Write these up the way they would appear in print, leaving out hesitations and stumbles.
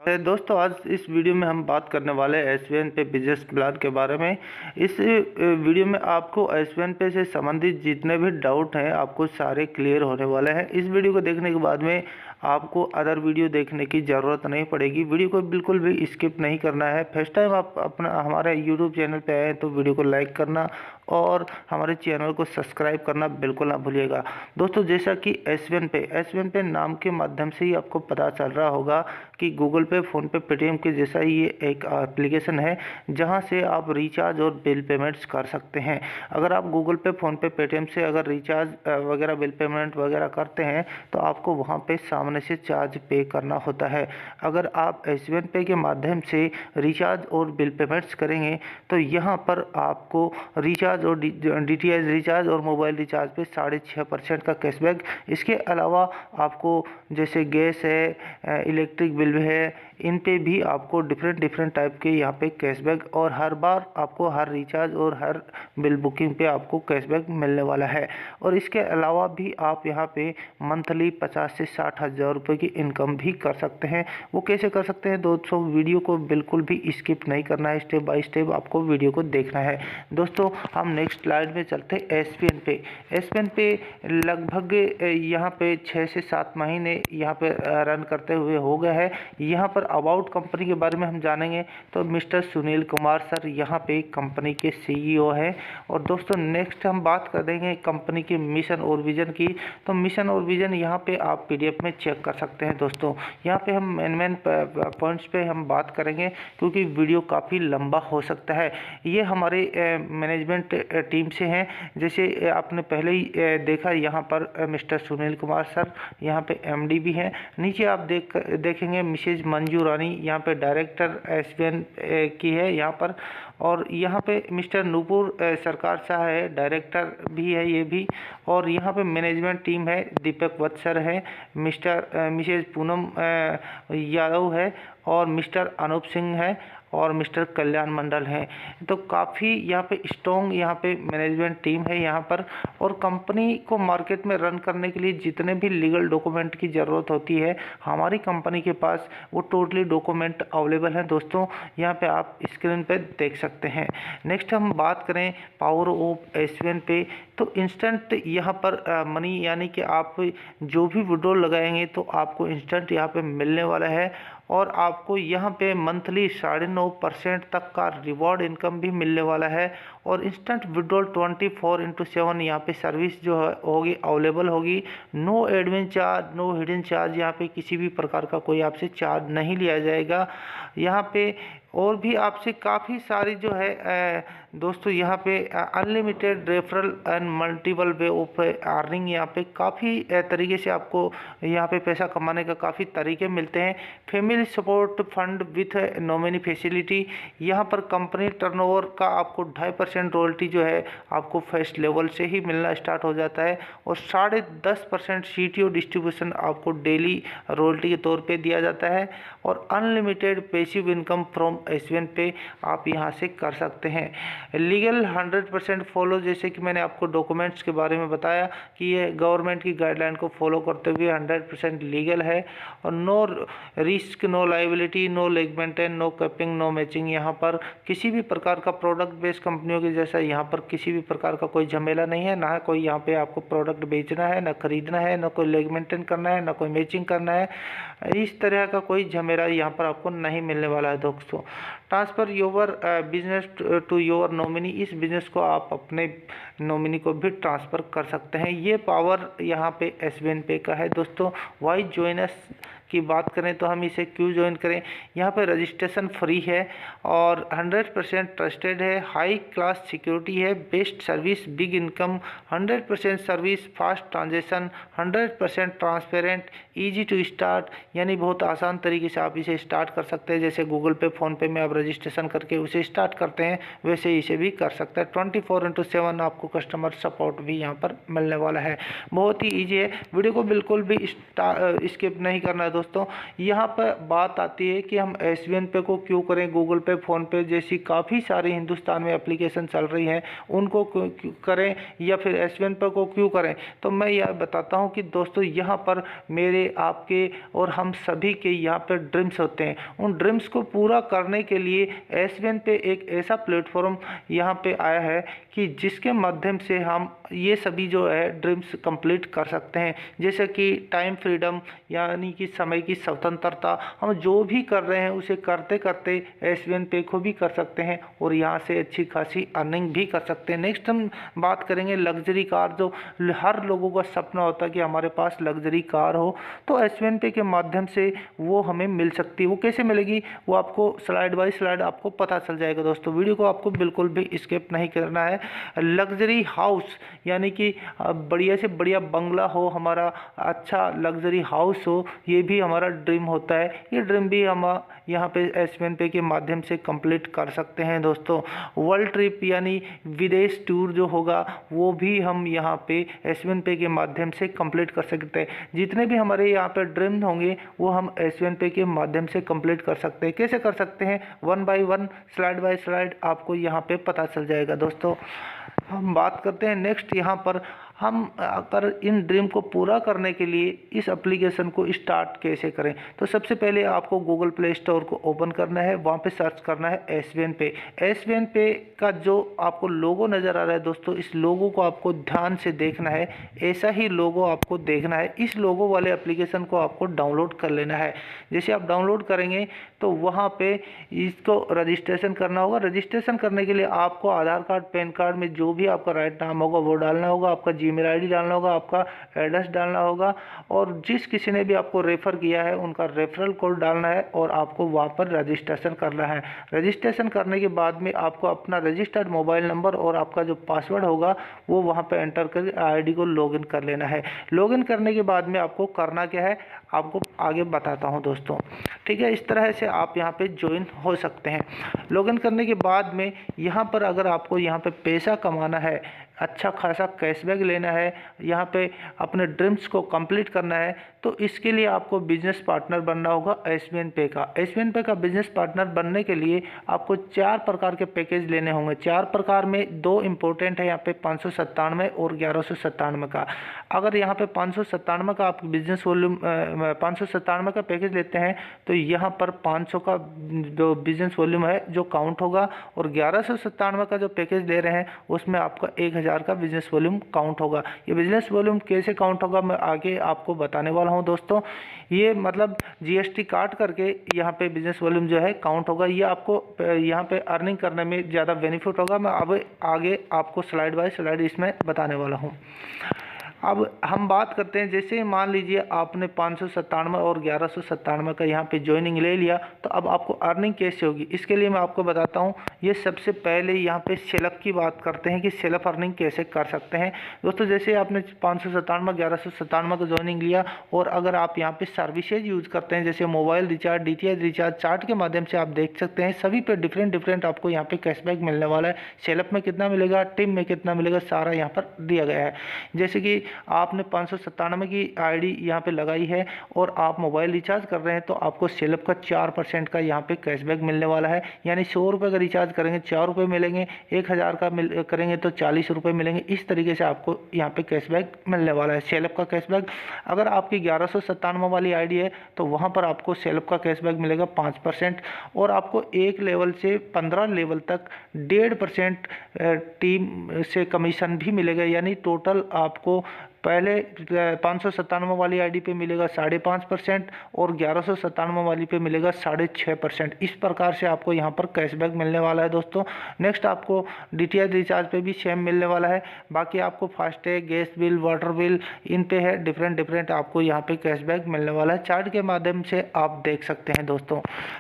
दोस्तों, आज इस वीडियो में हम बात करने वाले हैं एसवीएन पे बिजनेस प्लान के बारे में। इस वीडियो में आपको एसवीएन पे से संबंधित जितने भी डाउट हैं आपको सारे क्लियर होने वाले हैं। इस वीडियो को देखने के बाद में आपको अदर वीडियो देखने की ज़रूरत नहीं पड़ेगी। वीडियो को बिल्कुल भी स्किप नहीं करना है। फर्स्ट टाइम आप अपना हमारे यूट्यूब चैनल पे आए हैं तो वीडियो को लाइक करना और हमारे चैनल को सब्सक्राइब करना बिल्कुल ना भूलिएगा। दोस्तों, जैसा कि एसवीएन पे नाम के माध्यम से ही आपको पता चल रहा होगा कि गूगल पे, फ़ोनपे, पेटीएम के जैसा ही ये एक एप्लीकेशन है जहां से आप रिचार्ज और बिल पेमेंट्स कर सकते हैं। अगर आप गूगल पे, फ़ोनपे, पेटीएम से अगर रिचार्ज वगैरह बिल पेमेंट वगैरह करते हैं तो आपको वहां पे सामने से चार्ज पे करना होता है। अगर आप एसवीएन पे के माध्यम से रिचार्ज और बिल पेमेंट्स करेंगे तो यहाँ पर आपको रिचार्ज और डीटीएच रिचार्ज और मोबाइल रिचार्ज पे 6.5% का कैशबैक। इसके अलावा आपको जैसे गैस है, इलेक्ट्रिक बिल है, इन पे भी आपको डिफरेंट टाइप के यहाँ पे कैशबैक और हर बार आपको हर रिचार्ज और हर बिल बुकिंग पे आपको कैशबैक मिलने वाला है। और इसके अलावा भी आप यहाँ पे मंथली 50 से 60 हज़ार रुपये की इनकम भी कर सकते हैं। वो कैसे कर सकते हैं दोस्तों, वीडियो को बिल्कुल भी स्किप नहीं करना है, स्टेप बाय स्टेप आपको वीडियो को देखना है। दोस्तों, हम नेक्स्ट स्लाइड में चलते हैं एसवीएन पे लगभग यहाँ पे 6 से 7 महीने यहाँ पे रन करते हुए हो गया है। यहाँ पर अबाउट कंपनी के बारे में हम जानेंगे तो मिस्टर सुनील कुमार सर यहाँ पे कंपनी के सीईओ हैं। और दोस्तों, नेक्स्ट हम बात कर देंगे कंपनी के मिशन और विजन की। तो मिशन और विजन यहाँ पे आप पीडीएफ में चेक कर सकते हैं। दोस्तों, यहाँ पे हम मेन पॉइंट्स पे हम बात करेंगे क्योंकि वीडियो काफ़ी लंबा हो सकता है। ये हमारे मैनेजमेंट टीम से हैं। जैसे आपने पहले ही देखा, यहाँ पर मिस्टर सुनील कुमार सर यहाँ पे एमडी भी हैं। नीचे आप देखेंगे मिसेज मंजू रानी यहाँ पे डायरेक्टर एसवीएन की है यहाँ पर। और यहाँ पे मिस्टर नूपुर सरकार शाह है, डायरेक्टर भी है ये भी। और यहाँ पे मैनेजमेंट टीम है, दीपक वत्सर है, मिसेज पूनम यादव है और मिस्टर अनूप सिंह है और मिस्टर कल्याण मंडल है। तो काफ़ी यहाँ पे स्ट्रॉन्ग यहाँ पे मैनेजमेंट टीम है यहाँ पर। और कंपनी को मार्केट में रन करने के लिए जितने भी लीगल डॉक्यूमेंट की ज़रूरत होती है हमारी कंपनी के पास वो टोटली डॉक्यूमेंट अवेलेबल है। दोस्तों, यहाँ पे आप स्क्रीन पे देख सकते हैं। नेक्स्ट हम बात करें पावर ऑफ एसवीएन पे। तो इंस्टेंट यहाँ पर मनी यानी कि आप जो भी विड्रॉल लगाएंगे तो आपको इंस्टेंट यहाँ पे मिलने वाला है। और आपको यहाँ पे मंथली 9.5% तक का रिवॉर्ड इनकम भी मिलने वाला है। और इंस्टेंट विड्रॉल 24/7 यहाँ पे सर्विस जो है होगी अवेलेबल होगी। No admin charge, no hidden charge, यहाँ पे किसी भी प्रकार का कोई आपसे चार्ज नहीं लिया जाएगा। यहाँ पे और भी आपसे काफ़ी सारी जो है दोस्तों यहाँ पे unlimited referral and multiple way of earning, यहाँ पे काफ़ी तरीके से आपको यहाँ पे पैसा कमाने का काफ़ी तरीके मिलते हैं। Family support fund with nominee facility, यहाँ पर कंपनी टर्नओवर का आपको 2.5% रॉयल्टी जो है आपको फर्स्ट लेवल से ही मिलना स्टार्ट हो जाता है। और 10.5% सीटीओ डिस्ट्रीब्यूशन आपको डेली रॉयल्टी के तौर पे दिया जाता है। और unlimited passive income from SVN पे आप यहाँ से कर सकते हैं। लीगल 100% फॉलो, जैसे कि मैंने आपको डॉक्यूमेंट्स के बारे में बताया कि ये गवर्नमेंट की गाइडलाइन को फॉलो करते हुए 100% लीगल है। और no risk, no liability, no leg maintain, no capping, no matching. यहाँ पर किसी भी प्रकार का प्रोडक्ट बेस्ड कंपनियों के जैसा यहाँ पर किसी भी प्रकार का कोई झमेला नहीं है। ना कोई यहाँ पे आपको प्रोडक्ट बेचना है, ना खरीदना है, ना कोई लेग मेंटेन करना है, ना कोई मैचिंग करना है। इस तरह का कोई झमेला यहाँ पर आपको नहीं मिलने वाला है। दोस्तों, transfer your business to your nominee, इस बिजनेस को आप अपने नॉमिनी को भी ट्रांसफ़र कर सकते हैं। ये पावर यहाँ पे एसवीएन पे का है। दोस्तों, वाई ज्वाइनस की बात करें तो हम इसे क्यों ज्वाइन करें। यहाँ पे रजिस्ट्रेशन फ्री है और 100% ट्रस्टेड है, हाई क्लास सिक्योरिटी है, best service, big income, 100% service, fast transaction, 100% transparent, easy to start, यानी बहुत आसान तरीके से आप इसे स्टार्ट कर सकते हैं। जैसे गूगल पे, फ़ोनपे में आप रजिस्ट्रेशन करके उसे स्टार्ट करते हैं वैसे इसे भी कर सकते हैं। 24/7 आपको कस्टमर सपोर्ट भी यहाँ पर मिलने वाला है। बहुत ही ईजी है। वीडियो को बिल्कुल भी स्किप नहीं करना है दोस्तों। यहाँ पर बात आती है कि हम SBN पे को क्यों करें, गूगल पे, फ़ोन पे जैसी काफ़ी सारी हिंदुस्तान में एप्लीकेशन चल रही हैं उनको क्यों करें या फिर SBN पे को क्यों करें। तो मैं यह बताता हूँ कि दोस्तों यहाँ पर मेरे, आपके और हम सभी के यहाँ पर ड्रीम्स होते हैं। उन ड्रीम्स को पूरा करने के लिए SBN पे एक ऐसा प्लेटफॉर्म यहाँ पे आया है कि जिसके माध्यम से हम ये सभी जो है ड्रीम्स कंप्लीट कर सकते हैं। जैसे कि टाइम फ्रीडम यानी कि समय की स्वतंत्रता, हम जो भी कर रहे हैं उसे करते करते SBN पे को भी कर सकते हैं और यहाँ से अच्छी खासी अर्निंग भी कर सकते हैं। नेक्स्ट हम बात करेंगे लग्जरी कार, जो हर लोगों का सपना होता है कि हमारे पास लग्जरी कार हो, तो SBN पे के माध्यम से वो हमें मिल सकती है। वो कैसे मिलेगी वो आपको स्लाइड बाय स्लाइड आपको पता चल जाएगा दोस्तों। वीडियो को आपको बिल्कुल भी स्किप नहीं करना है। लग्जरी हाउस यानी कि बढ़िया से बढ़िया बंगला हो, हमारा अच्छा लग्जरी हाउस हो, ये भी हमारा ड्रीम होता है। ये ड्रीम भी हम यहाँ पे SBN पे के माध्यम से कंप्लीट कर सकते हैं दोस्तों। वर्ल्ड ट्रिप यानी विदेश टूर जो होगा वो भी हम यहाँ पे SBN पे के माध्यम से कंप्लीट कर सकते हैं। जितने भी हमारे यहाँ पे ड्रीम होंगे वो हम SBN पे के माध्यम से कंप्लीट कर सकते हैं। कैसे कर सकते हैं, 1 बाय 1 स्लाइड बाय स्लाइड आपको यहाँ पे पता चल जाएगा दोस्तों। हम बात करते हैं नेक्स्ट यहाँ पर हम अगर इन ड्रीम को पूरा करने के लिए इस एप्लीकेशन को स्टार्ट कैसे करें। तो सबसे पहले आपको गूगल प्ले स्टोर को ओपन करना है, वहाँ पे सर्च करना है SBN पे। SBN पे का जो आपको लोगो नज़र आ रहा है दोस्तों, इस लोगो को आपको ध्यान से देखना है। ऐसा ही लोगो आपको देखना है। इस लोगो वाले एप्लीकेशन को आपको डाउनलोड कर लेना है। जैसे आप डाउनलोड करेंगे तो वहाँ पे इसको रजिस्ट्रेशन करना होगा। रजिस्ट्रेशन करने के लिए आपको आधार कार्ड, पैन कार्ड में जो भी आपका राइट नाम होगा वो डालना होगा, आपका जीमेल आईडी डालना होगा, आपका एड्रेस डालना होगा और जिस किसी ने भी आपको रेफ़र किया है उनका रेफरल कोड डालना है और आपको वहाँ पर रजिस्ट्रेशन करना है। रजिस्ट्रेशन करने के बाद में आपको अपना रजिस्टर्ड मोबाइल नंबर और आपका जो पासवर्ड होगा वो वहाँ पर एंटर कर आईडी को लॉगिन कर लेना है। लॉगिन करने के बाद में आपको करना क्या है आपको आगे बताता हूँ दोस्तों, ठीक है। इस तरह से आप यहाँ पे ज्वाइन हो सकते हैं। लॉगिन करने के बाद में यहाँ पर अगर आपको यहाँ पे पैसा कमाना है, अच्छा खासा कैशबैक लेना है, यहाँ पे अपने ड्रीम्स को कंप्लीट करना है, तो इसके लिए आपको बिजनेस पार्टनर बनना होगा SBN पे का। SBN पे का बिजनेस पार्टनर बनने के लिए आपको 4 प्रकार के पैकेज लेने होंगे। 4 प्रकार में 2 इम्पोर्टेंट है यहाँ पे, 597 और 1197 का। अगर यहाँ पे 597 का आप बिजनेस वॉल्यूम 597 का पैकेज लेते हैं तो यहाँ पर 500 का जो बिजनेस वॉल्यूम है जो काउंट होगा और 1197 का जो पैकेज ले रहे हैं उसमें आपका 1000 का बिजनेस वॉल्यूम काउंट होगा। ये बिजनेस वॉल्यूम कैसे काउंट होगा मैं आगे आपको बताने वाला हूँ दोस्तों। ये मतलब GST काट करके यहाँ पे बिजनेस वॉल्यूम जो है काउंट होगा। ये आपको यहाँ पे अर्निंग करने में ज़्यादा बेनिफिट होगा। मैं अब आगे आपको स्लाइड बाय स्लाइड इसमें बताने वाला हूँ। अब हम बात करते हैं, जैसे मान लीजिए आपने 597 और 1197 का यहाँ पे ज्वाइनिंग ले लिया तो अब आपको अर्निंग कैसे होगी इसके लिए मैं आपको बताता हूँ। ये सबसे पहले यहाँ पे सेल्फ की बात करते हैं कि सेल्फ अर्निंग कैसे कर सकते हैं दोस्तों। जैसे आपने 597 1197 का ज्वाइनिंग लिया और अगर आप यहाँ पे सर्विसेज यूज़ करते हैं जैसे mobile recharge, DTH recharge, chart के माध्यम से आप देख सकते हैं सभी पे डिफरेंट आपको यहाँ पे कैशबैक मिलने वाला है। सेल्फ में कितना मिलेगा, टीम में कितना मिलेगा, सारा यहाँ पर दिया गया है। जैसे कि आपने 597 की आईडी यहाँ पे लगाई है और आप मोबाइल रिचार्ज कर रहे हैं तो आपको सेल्फ का 4% का यहाँ पे कैशबैक मिलने वाला है। यानी 100 रुपये का रिचार्ज करेंगे 4 रुपये मिलेंगे, 1000 का करेंगे तो 40 रुपये मिलेंगे। इस तरीके से आपको यहाँ पे कैशबैक मिलने वाला है, सेल्फ का कैशबैक। अगर आपकी 1197 वाली आईडी है तो वहाँ पर आपको सेल्फ का कैशबैक मिलेगा 5% और आपको 1 लेवल से 15 लेवल तक 1.5% टीम से कमीशन भी मिलेगा। यानी टोटल आपको पहले 597 वाली आईडी पे मिलेगा 5.5% और 1197 वाली पे मिलेगा 6.5%। इस प्रकार से आपको यहाँ पर कैशबैक मिलने वाला है दोस्तों। नेक्स्ट आपको DTH रिचार्ज पे भी सेम मिलने वाला है। बाकी आपको FASTag, gas bill, water bill इन पे है डिफरेंट आपको यहाँ पे कैशबैक मिलने वाला है। चार्ट के माध्यम से आप देख सकते हैं दोस्तों।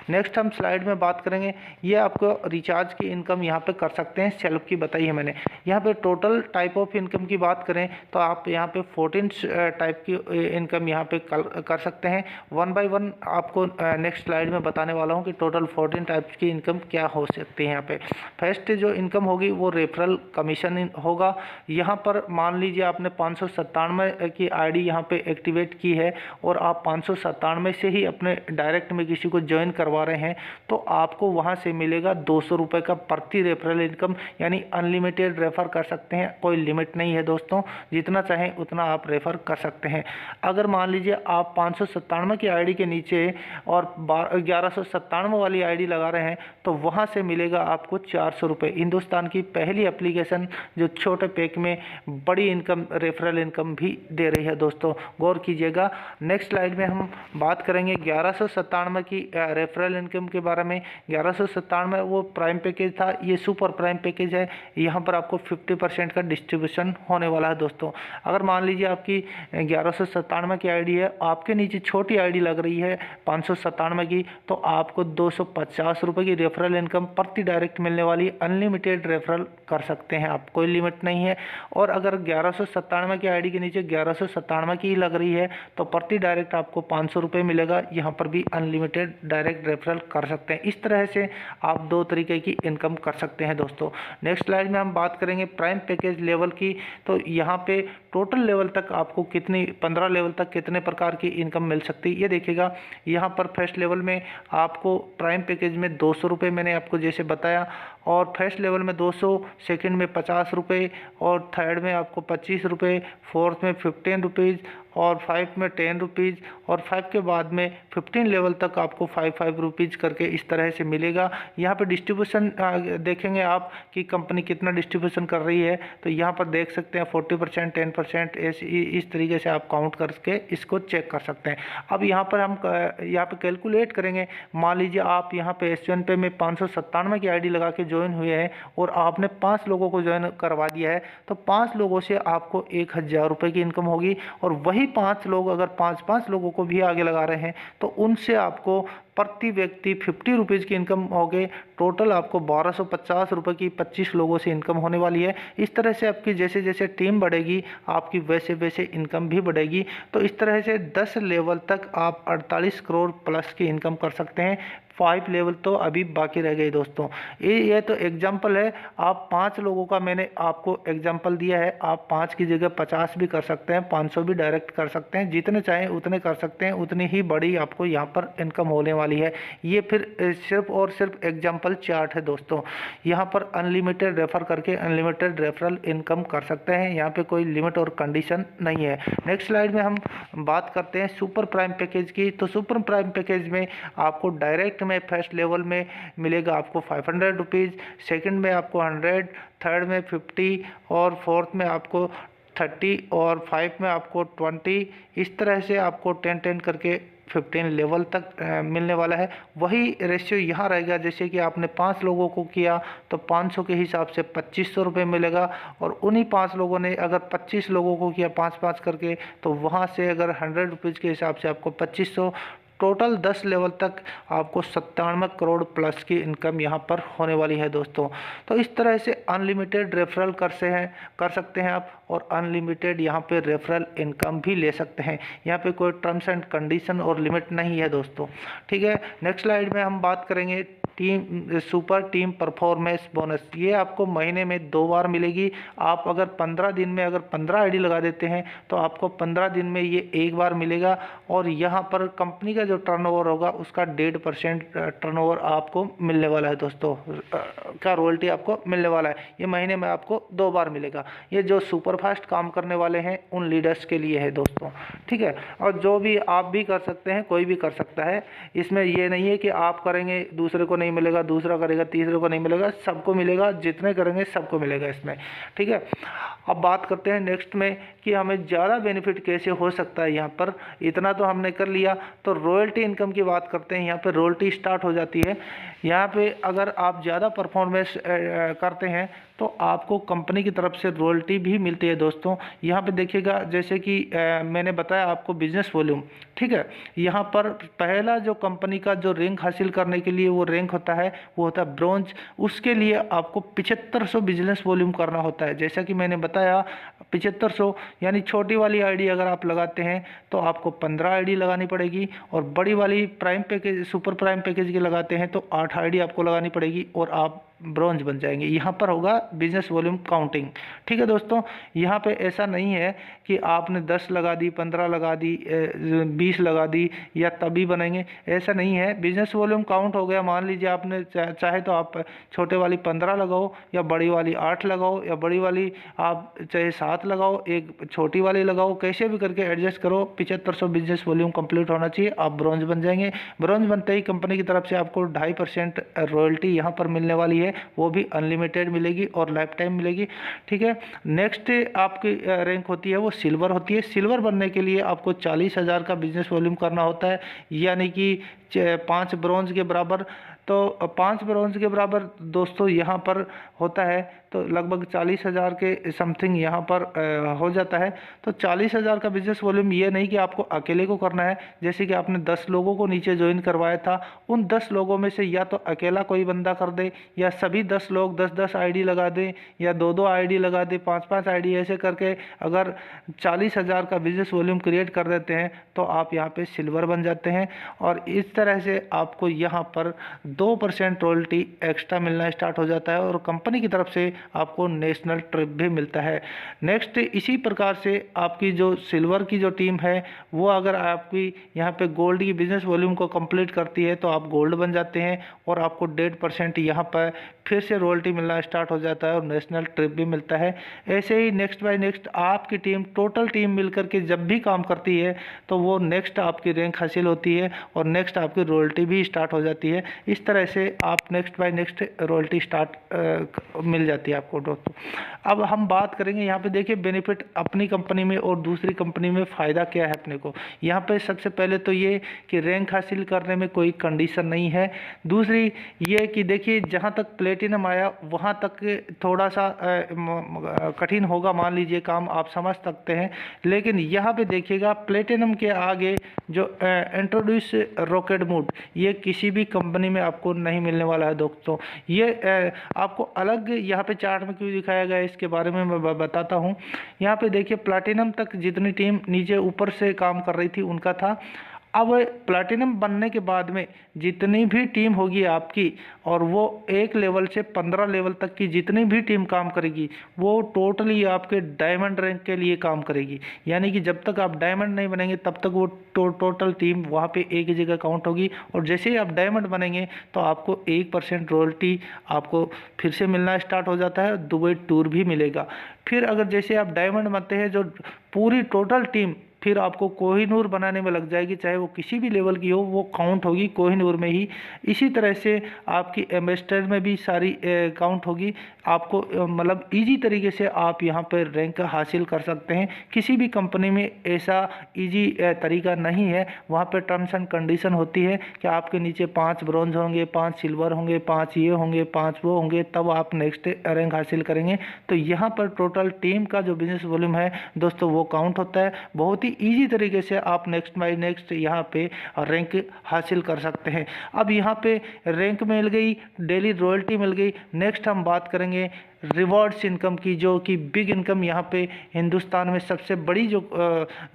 नेक्स्ट हम स्लाइड में बात करेंगे, ये आपको रिचार्ज की इनकम यहाँ पे कर सकते हैं। सेल्फ की बताई है मैंने। यहाँ पे टोटल टाइप ऑफ इनकम की बात करें तो आप यहाँ पे 14 टाइप की इनकम यहाँ पे कर सकते हैं। 1 बाय 1 आपको नेक्स्ट स्लाइड में बताने वाला हूँ कि टोटल 14 टाइप्स की इनकम क्या हो सकती है। यहाँ पे फर्स्ट जो इनकम होगी वो रेफरल कमीशन होगा। यहाँ पर मान लीजिए आपने 597 की आईडी यहाँ पे एक्टिवेट की है और आप 597 से ही अपने डायरेक्ट में किसी को ज्वाइन करवा रहे हैं, तो आपको वहाँ से मिलेगा 200 रुपये का प्रति रेफरल इनकम, यानी अनलिमिटेड रेफ़र कर सकते हैं, कोई लिमिट नहीं है दोस्तों, जितना चाहें उतना आप रेफ़र कर सकते हैं। अगर मान लीजिए आप 597 की आईडी के नीचे और 1197 वाली आईडी लगा रहे हैं, तो वहाँ से मिलेगा आपको 400 रुपये। हिंदुस्तान की पहली एप्लीकेशन जो छोटे पैक में बड़ी इनकम रेफरल इनकम भी दे रही है दोस्तों, गौर कीजिएगा। नेक्स्ट स्लाइड में हम बात करेंगे 1197 की रेफरल इनकम के बारे में। 1197 वो प्राइम पैकेज था, ये सुपर प्राइम पैकेज है। यहाँ पर आपको 50% का डिस्ट्रीब्यूशन होने वाला है दोस्तों। अगर मान लीजिए आपकी 1197 की आईडी है, आपके नीचे छोटी आईडी लग रही है 597 की, तो आपको 250 रुपये की रेफरल इनकम प्रति डायरेक्ट मिलने वाली, अनलिमिटेड रेफरल कर सकते हैं आप, कोई लिमिट नहीं है। और अगर 1197 की आईडी के नीचे 1197 की लग रही है तो प्रति डायरेक्ट आपको 500 रुपये मिलेगा, यहाँ पर भी अनलिमिटेड डायरेक्ट रेफरल कर सकते हैं। इस तरह से आप दो तरीके की इनकम कर सकते हैं दोस्तों। नेक्स्ट स्लाइड में हम बात करेंगे प्राइम पैकेज लेवल की। तो यहाँ पे टोटल लेवल तक आपको कितनी 15 लेवल तक कितने प्रकार की इनकम मिल सकती है, ये देखिएगा। यहाँ पर फर्स्ट लेवल में आपको प्राइम पैकेज में 200 रुपये मैंने आपको जैसे बताया, और फर्स्ट लेवल में 200, सेकंड में 50 रुपये, और थर्ड में आपको 25 रुपये, फोर्थ में 15 रुपीज़, और 5 में 10 रुपीज़, और 5 के बाद में 15 लेवल तक आपको 5 रुपीज़ करके इस तरह से मिलेगा। यहाँ पे डिस्ट्रीब्यूशन देखेंगे आप कि कंपनी कितना डिस्ट्रीब्यूशन कर रही है, तो यहाँ पर देख सकते हैं 40%, 10%, इस तरीके से आप काउंट करके इसको चेक कर सकते हैं। अब यहाँ पर हम यहाँ पे कैलकुलेट करेंगे। मान लीजिए आप यहाँ पे S1 पे में 597 की आईडी लगा के ज्वाइन हुए हैं और आपने 5 लोगों को ज्वाइन करवा दिया है, तो 5 लोगों से आपको 1000 रुपये की इनकम होगी। और वही 5 लोग अगर 5 लोगों को भी आगे लगा रहे हैं तो उनसे आपको प्रति व्यक्ति 50 रुपीज़ की इनकम हो गई। टोटल आपको 1250 रुपये की 25 लोगों से इनकम होने वाली है। इस तरह से आपकी जैसे जैसे टीम बढ़ेगी आपकी वैसे वैसे इनकम भी बढ़ेगी। तो इस तरह से 10 लेवल तक आप 48 करोड़ प्लस की इनकम कर सकते हैं। 5 लेवल तो अभी बाकी रह गए दोस्तों। ये तो एग्जाम्पल है, आप 5 लोगों का मैंने आपको एग्जाम्पल दिया है। आप 5 की जगह 50 भी कर सकते हैं, 500 भी डायरेक्ट कर सकते हैं, जितने चाहें उतने कर सकते हैं, उतनी ही बड़ी आपको यहाँ पर इनकम होने वाली है। ये फिर सिर्फ और सिर्फ एग्जाम्पल चार्ट है दोस्तों। यहाँ पर अनलिमिटेड रेफर करके अनलिमिटेड रेफरल इनकम कर सकते हैं, यहाँ पे कोई लिमिट और कंडीशन नहीं है। नेक्स्ट स्लाइड में हम बात करते हैं सुपर प्राइम पैकेज की। तो सुपर प्राइम पैकेज में आपको डायरेक्ट में फर्स्ट लेवल में मिलेगा आपको 500 रुपीज़, सेकेंड में आपको 100, थर्ड में 50, और फोर्थ में आपको 30, और 5 में आपको 20। इस तरह से आपको 10 करके 15 लेवल तक मिलने वाला है। वही रेशियो यहाँ रहेगा, जैसे कि आपने 5 लोगों को किया तो 500 के हिसाब से 2500 रुपये मिलेगा, और उन्हीं 5 लोगों ने अगर 25 लोगों को किया 5-5 करके, तो वहाँ से अगर 100 रुपीज़ के हिसाब से आपको 2500। टोटल 10 लेवल तक आपको 97 करोड़ प्लस की इनकम यहाँ पर होने वाली है दोस्तों। तो इस तरह से अनलिमिटेड रेफरल कर सकते हैं आप, और अनलिमिटेड यहाँ पे रेफरल इनकम भी ले सकते हैं। यहाँ पे कोई टर्म्स एंड कंडीशन और लिमिट नहीं है दोस्तों, ठीक है। नेक्स्ट स्लाइड में हम बात करेंगे सुपर टीम परफॉर्मेंस बोनस। ये आपको महीने में 2 बार मिलेगी। आप अगर 15 दिन में अगर 15 आईडी लगा देते हैं तो आपको 15 दिन में ये 1 बार मिलेगा, और यहाँ पर कंपनी का जो टर्नओवर होगा उसका 1.5% टर्नओवर आपको मिलने वाला है दोस्तों, का रॉयल्टी आपको मिलने वाला है। ये महीने में आपको 2 बार मिलेगा। ये जो सुपर फास्ट काम करने वाले हैं उन लीडर्स के लिए है दोस्तों, ठीक है। और जो भी आप भी कर सकते हैं, कोई भी कर सकता है। इसमें ये नहीं है कि आप करेंगे दूसरे को नहीं मिलेगा, दूसरा करेगा तीसरे को नहीं मिलेगा, सबको मिलेगा। जितने करेंगे सबको मिलेगा इसमें, ठीक है। अब बात करते हैं नेक्स्ट में कि हमें ज़्यादा बेनिफिट कैसे हो सकता है। यहाँ पर इतना तो हमने कर लिया, तो रॉयल्टी इनकम की बात करते हैं। यहाँ पे रॉयल्टी स्टार्ट हो जाती है। यहाँ पे अगर आप ज़्यादा परफॉर्मेंस करते हैं तो आपको कंपनी की तरफ से रॉयल्टी भी मिलती है दोस्तों। यहाँ पे देखिएगा, जैसे कि मैंने बताया आपको बिजनेस वॉल्यूम, ठीक है। यहाँ पर पहला जो कंपनी का जो रैंक हासिल करने के लिए वो रैंक होता है, वो होता है ब्रॉन्ज। उसके लिए आपको 7500 बिजनेस वॉल्यूम करना होता है। जैसा कि मैंने बताया 7500, यानी छोटी वाली आईडी अगर आप लगाते हैं तो आपको 15 आईडी लगानी पड़ेगी, और बड़ी वाली prime package super prime package की लगाते हैं तो 8 आईडी आपको लगानी पड़ेगी और आप ब्रॉन्ज बन जाएंगे। यहाँ पर होगा बिजनेस वॉल्यूम काउंटिंग। ठीक है दोस्तों, यहाँ पे ऐसा नहीं है कि आपने 10 लगा दी, 15 लगा दी, 20 लगा दी या तभी बनेंगे, ऐसा नहीं है। बिजनेस वॉल्यूम काउंट हो गया, मान लीजिए आपने चाहे तो आप छोटे वाली 15 लगाओ या बड़ी वाली 8 लगाओ या बड़ी वाली आप चाहे 7 लगाओ, एक छोटी वाली लगाओ, कैसे भी करके एडजस्ट करो। 7500 बिजनेस वॉल्यूम कंप्लीट होना चाहिए, आप ब्रॉन्ज बन जाएंगे। ब्रॉन्ज बनते ही कंपनी की तरफ से आपको 2.5% रॉयल्टी यहाँ पर मिलने वाली है, वो भी अनलिमिटेड मिलेगी और लाइफ टाइम मिलेगी। ठीक है, नेक्स्ट आपकी रैंक होती है वो सिल्वर होती है। सिल्वर बनने के लिए आपको 40,000 का बिजनेस वॉल्यूम करना होता है, यानी कि 5 ब्रॉन्ज के बराबर। तो 5 ब्रॉन्ज के बराबर दोस्तों यहाँ पर होता है तो लगभग 40,000 के समथिंग यहाँ पर हो जाता है। तो 40,000 का बिजनेस वॉल्यूम ये नहीं कि आपको अकेले को करना है, जैसे कि आपने 10 लोगों को नीचे ज्वाइन करवाया था, उन 10 लोगों में से या तो अकेला कोई बंदा कर दे, या सभी 10 लोग 10-10 आईडी लगा दें, या 2-2 आईडी लगा दें, 5-5 आईडी, ऐसे करके अगर 40,000 का बिजनेस वॉल्यूम क्रिएट कर देते हैं तो आप यहाँ पे सिल्वर बन जाते हैं। और इस तरह से आपको यहाँ पर 2% रॉयल्टी एक्स्ट्रा मिलना स्टार्ट हो जाता है और कंपनी की तरफ से आपको नेशनल ट्रिप भी मिलता है। नेक्स्ट इसी प्रकार से आपकी जो सिल्वर की जो टीम है वो अगर आपकी यहाँ पे गोल्ड की बिजनेस वॉल्यूम को कंप्लीट करती है तो आप गोल्ड बन जाते हैं और आपको 1.5% यहाँ पर फिर से रॉयल्टी मिलना स्टार्ट हो जाता है और नेशनल ट्रिप भी मिलता है। ऐसे ही नेक्स्ट बाय नेक्स्ट आपकी टीम, टोटल टीम मिलकर के जब भी काम करती है तो वो नेक्स्ट आपकी रैंक हासिल होती है और नेक्स्ट आपकी रॉयल्टी भी स्टार्ट हो जाती है। इस तरह से आप next by next royalty start मिल जाती है आपको दोस्तों। अब हम बात करेंगे यहाँ पे, देखिए बेनिफिट अपनी कंपनी में और दूसरी कंपनी में फ़ायदा क्या है अपने को। यहाँ पे सबसे पहले तो ये कि रैंक हासिल करने में कोई कंडीशन नहीं है। दूसरी ये कि देखिए जहाँ तक प्लेटिनम आया वहाँ तक थोड़ा सा कठिन होगा, मान लीजिए काम आप समझ सकते हैं, लेकिन यहाँ पे देखिएगा प्लेटिनम के आगे जो इंट्रोड्यूस रॉकेट मोड, ये किसी भी कंपनी में आपको नहीं मिलने वाला है दोस्तों। ये आपको अलग यहाँ पे चार्ट में क्यों दिखाया गया है इसके बारे में मैं बताता हूँ। यहाँ पे देखिए प्लैटिनम तक जितनी टीम नीचे ऊपर से काम कर रही थी उनका था। अब प्लैटिनम बनने के बाद में जितनी भी टीम होगी आपकी, और वो 1 लेवल से 15 लेवल तक की जितनी भी टीम काम करेगी वो टोटली आपके डायमंड रैंक के लिए काम करेगी। यानी कि जब तक आप डायमंड नहीं बनेंगे तब तक वो टोटल टीम वहाँ पे एक ही जगह काउंट होगी, और जैसे ही आप डायमंड बनेंगे तो आपको 1% रॉयल्टी आपको फिर से मिलना स्टार्ट हो जाता है, दुबई टूर भी मिलेगा। फिर अगर जैसे आप डायमंड बनते हैं जो पूरी टोटल टीम फिर आपको कोहिनूर बनाने में लग जाएगी, चाहे वो किसी भी लेवल की हो, वो काउंट होगी कोहिनूर में ही। इसी तरह से आपकी एम्बेसडर में भी सारी काउंट होगी। आपको मतलब इजी तरीके से आप यहाँ पर रैंक हासिल कर सकते हैं। किसी भी कंपनी में ऐसा इजी तरीका नहीं है, वहाँ पे टर्म्स एंड कंडीशन होती है कि आपके नीचे 5 ब्रॉन्ज होंगे, 5 सिल्वर होंगे, 5 ये होंगे, 5 वो होंगे, तब आप नेक्स्ट रैंक हासिल करेंगे। तो यहाँ पर टोटल टीम का जो बिजनेस वॉल्यूम है दोस्तों वो काउंट होता है। बहुत ही ईजी तरीके से आप नेक्स्ट बाय नेक्स्ट यहाँ पे रैंक हासिल कर सकते हैं। अब यहाँ पे रैंक मिल गई, डेली रॉयल्टी मिल गई। नेक्स्ट हम बात करेंगे रिवॉर्ड्स इनकम की, जो कि बिग इनकम यहाँ पे हिंदुस्तान में सबसे बड़ी जो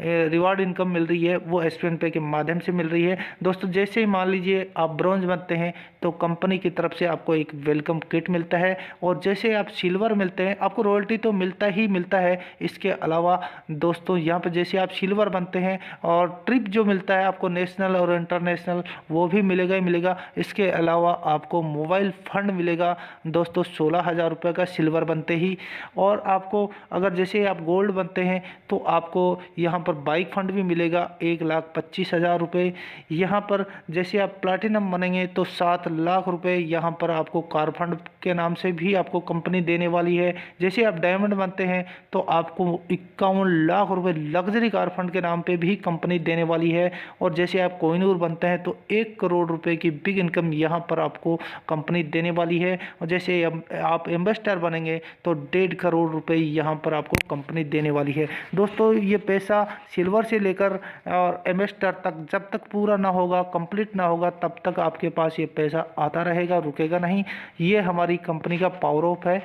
रिवॉर्ड इनकम मिल रही है वो एसपीएन पे के माध्यम से मिल रही है दोस्तों। जैसे ही मान लीजिए आप ब्रॉन्ज बनते हैं तो कंपनी की तरफ से आपको एक वेलकम किट मिलता है, और जैसे आप सिल्वर मिलते हैं आपको रॉयल्टी तो मिलता ही मिलता है। इसके अलावा दोस्तों यहाँ पर जैसे आप सिल्वर बनते हैं और ट्रिप जो मिलता है आपको नेशनल और इंटरनेशनल वो भी मिलेगा ही मिलेगा। इसके अलावा आपको मोबाइल फंड मिलेगा दोस्तों 16,000 रुपये का सिल्वर बनते ही। और आपको अगर जैसे आप गोल्ड बनते हैं तो आपको यहाँ पर बाइक फंड भी मिलेगा 1,25,000 रुपये। यहाँ पर जैसे आप प्लैटिनम बनेंगे तो 7 लाख रुपए यहाँ पर आपको कार फंड के नाम से भी आपको कंपनी देने वाली है। जैसे आप डायमंड बनते हैं तो आपको 51 लाख रुपए लग्जरी कार फंड के नाम पे भी कंपनी देने वाली है। और जैसे आप कोहिनूर बनते हैं तो 1 करोड़ रुपए की बिग इनकम यहाँ पर आपको कंपनी देने वाली है। और जैसे आप इन्वेस्टर बनेंगे तो 1.5 करोड़ रुपए यहाँ पर आपको कंपनी देने वाली है। दोस्तों ये पैसा सिल्वर से लेकर और एम्बेसडर तक जब तक पूरा ना होगा, कंप्लीट ना होगा, तब तक आपके पास ये पैसा आता रहेगा, रुकेगा नहीं। ये हमारी कंपनी का पावर ऑफ है।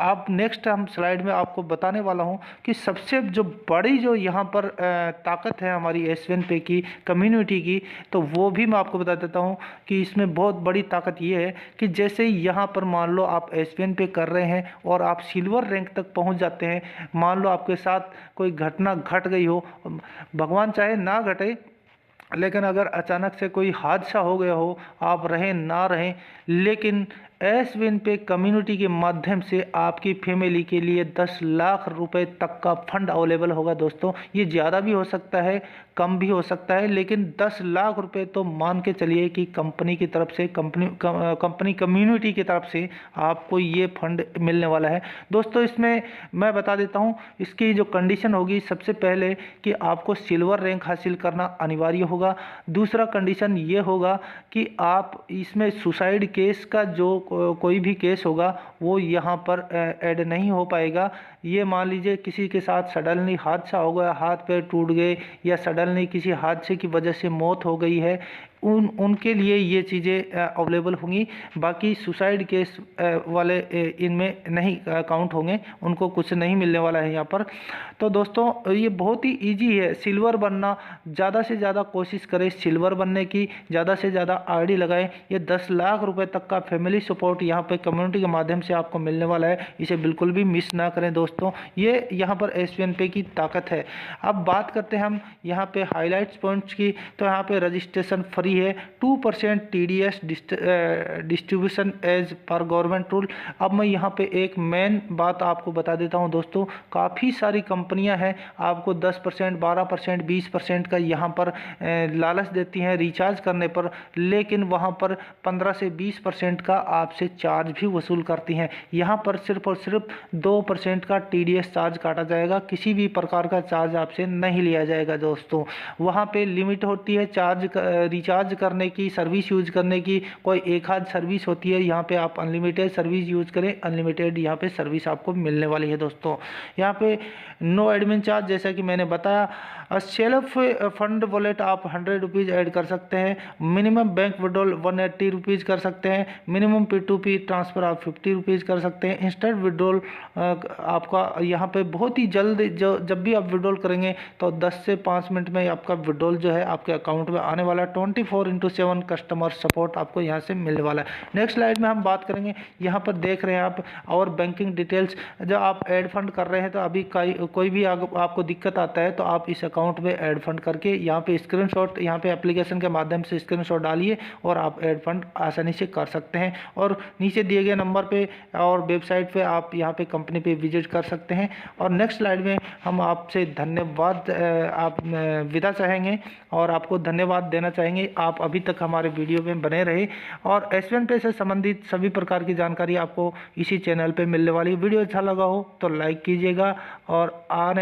आप नेक्स्ट हम स्लाइड में आपको बताने वाला हूँ कि सबसे जो बड़ी जो यहाँ पर ताकत है हमारी एस1 पे की कम्युनिटी की, तो वो भी मैं आपको बता देता हूँ कि इसमें बहुत बड़ी ताकत ये है कि जैसे ही यहाँ पर मान लो आप एस1 पे कर रहे हैं और आप सिल्वर रैंक तक पहुँच जाते हैं, मान लो आपके साथ कोई घटना घट गई हो, भगवान चाहे ना घटे, लेकिन अगर अचानक से कोई हादसा हो गया हो, आप रहें ना रहें, लेकिन एस1 पे कम्युनिटी के माध्यम से आपकी फैमिली के लिए 10 लाख रुपए तक का फंड अवेलेबल होगा। दोस्तों ये ज़्यादा भी हो सकता है, कम भी हो सकता है, लेकिन 10 लाख रुपए तो मान के चलिए कि कंपनी की तरफ से, कंपनी कम्युनिटी की तरफ से आपको ये फंड मिलने वाला है। दोस्तों इसमें मैं बता देता हूँ इसकी जो कंडीशन होगी, सबसे पहले कि आपको सिल्वर रैंक हासिल करना अनिवार्य होगा। दूसरा कंडीशन ये होगा कि आप इसमें सुसाइड केस का जो कोई भी केस होगा वो यहाँ पर ऐड नहीं हो पाएगा। ये मान लीजिए किसी के साथ सडनली हादसा हो गया, हाथ पैर टूट गए, या सडनली किसी हादसे की वजह से मौत हो गई है, उनके लिए ये चीज़ें अवेलेबल होंगी। बाकी सुसाइड केस वाले इनमें नहीं काउंट होंगे, उनको कुछ नहीं मिलने वाला है यहाँ पर। तो दोस्तों ये बहुत ही इजी है सिल्वर बनना। ज़्यादा से ज़्यादा कोशिश करें सिल्वर बनने की, ज़्यादा से ज़्यादा आरडी लगाएं। ये 10 लाख रुपए तक का फैमिली सपोर्ट यहाँ पे कम्युनिटी के माध्यम से आपको मिलने वाला है, इसे बिल्कुल भी मिस ना करें दोस्तों। ये यहाँ पर एस1 पे की ताकत है। अब बात करते हैं हम यहाँ पे हाईलाइट्स पॉइंट्स की, तो यहाँ पे रजिस्ट्रेशन फ्री है, 2% TDS distribution as per government rule. अब मैं यहाँ पे एक मेन बात आपको बता देता हूँ दोस्तों, काफ़ी सारी कंपनियाँ हैं आपको 10%, 12%, 20% का यहाँ पर लालच देती हैं रिचार्ज करने पर, लेकिन वहाँ पर 15 से 20% का आपसे चार्ज भी वसूल करती हैं। यहाँ पर सिर्फ और सिर्फ 2% का TDS चार्ज काटा जाएगा, किसी भी प्रकार का चार्ज आपसे नहीं लिया जाएगा दोस्तों। वहाँ पे लिमिट होती है चार्ज रिचार्ज करने की, सर्विस यूज करने की, कोई एक आध सर्विस होती है। यहाँ पे आप अनलिमिटेड सर्विस यूज करें, अनलिमिटेड यहाँ पे सर्विस आपको मिलने वाली है दोस्तों। यहाँ पे नो एडमिन चार्ज, जैसा कि मैंने बताया। सेल्फ फंड वॉलेट आप 100 रुपीज़ ऐड कर सकते हैं, मिनिमम बैंक विड्रॉल 180 रुपीज़ कर सकते हैं, मिनिमम P2P ट्रांसफ़र आप 50 रुपीज़ कर सकते हैं। इंस्टेंट विड्रॉल आपका यहाँ पे बहुत ही जल्द, जब भी आप विड्रॉल करेंगे तो 10 से 5 मिनट में आपका विड्रॉल जो है आपके अकाउंट में आने वाला है। 24/7 कस्टमर सपोर्ट आपको यहाँ से मिलने वाला है। नेक्स्ट स्लाइड में हम बात करेंगे, यहाँ पर देख रहे हैं आप और बैंकिंग डिटेल्स। जब आप ऐड फंड कर रहे हैं तो अभी कोई भी आपको दिक्कत आता है तो आप इस अकाउंट में ऐड फंड करके यहाँ पे स्क्रीनशॉट, यहाँ पे एप्लीकेशन के माध्यम से स्क्रीनशॉट डालिए और आप ऐड फंड आसानी से कर सकते हैं। और नीचे दिए गए नंबर पे और वेबसाइट पे आप यहाँ पे कंपनी पे विजिट कर सकते हैं। और नेक्स्ट स्लाइड में हम आपसे धन्यवाद आप विदा चाहेंगे और आपको धन्यवाद देना चाहेंगे, आप अभी तक हमारे वीडियो में बने रहे। और एस1 पे से संबंधित सभी प्रकार की जानकारी आपको इसी चैनल पे मिलने वाली है। वीडियो अच्छा लगा हो तो लाइक कीजिएगा और आने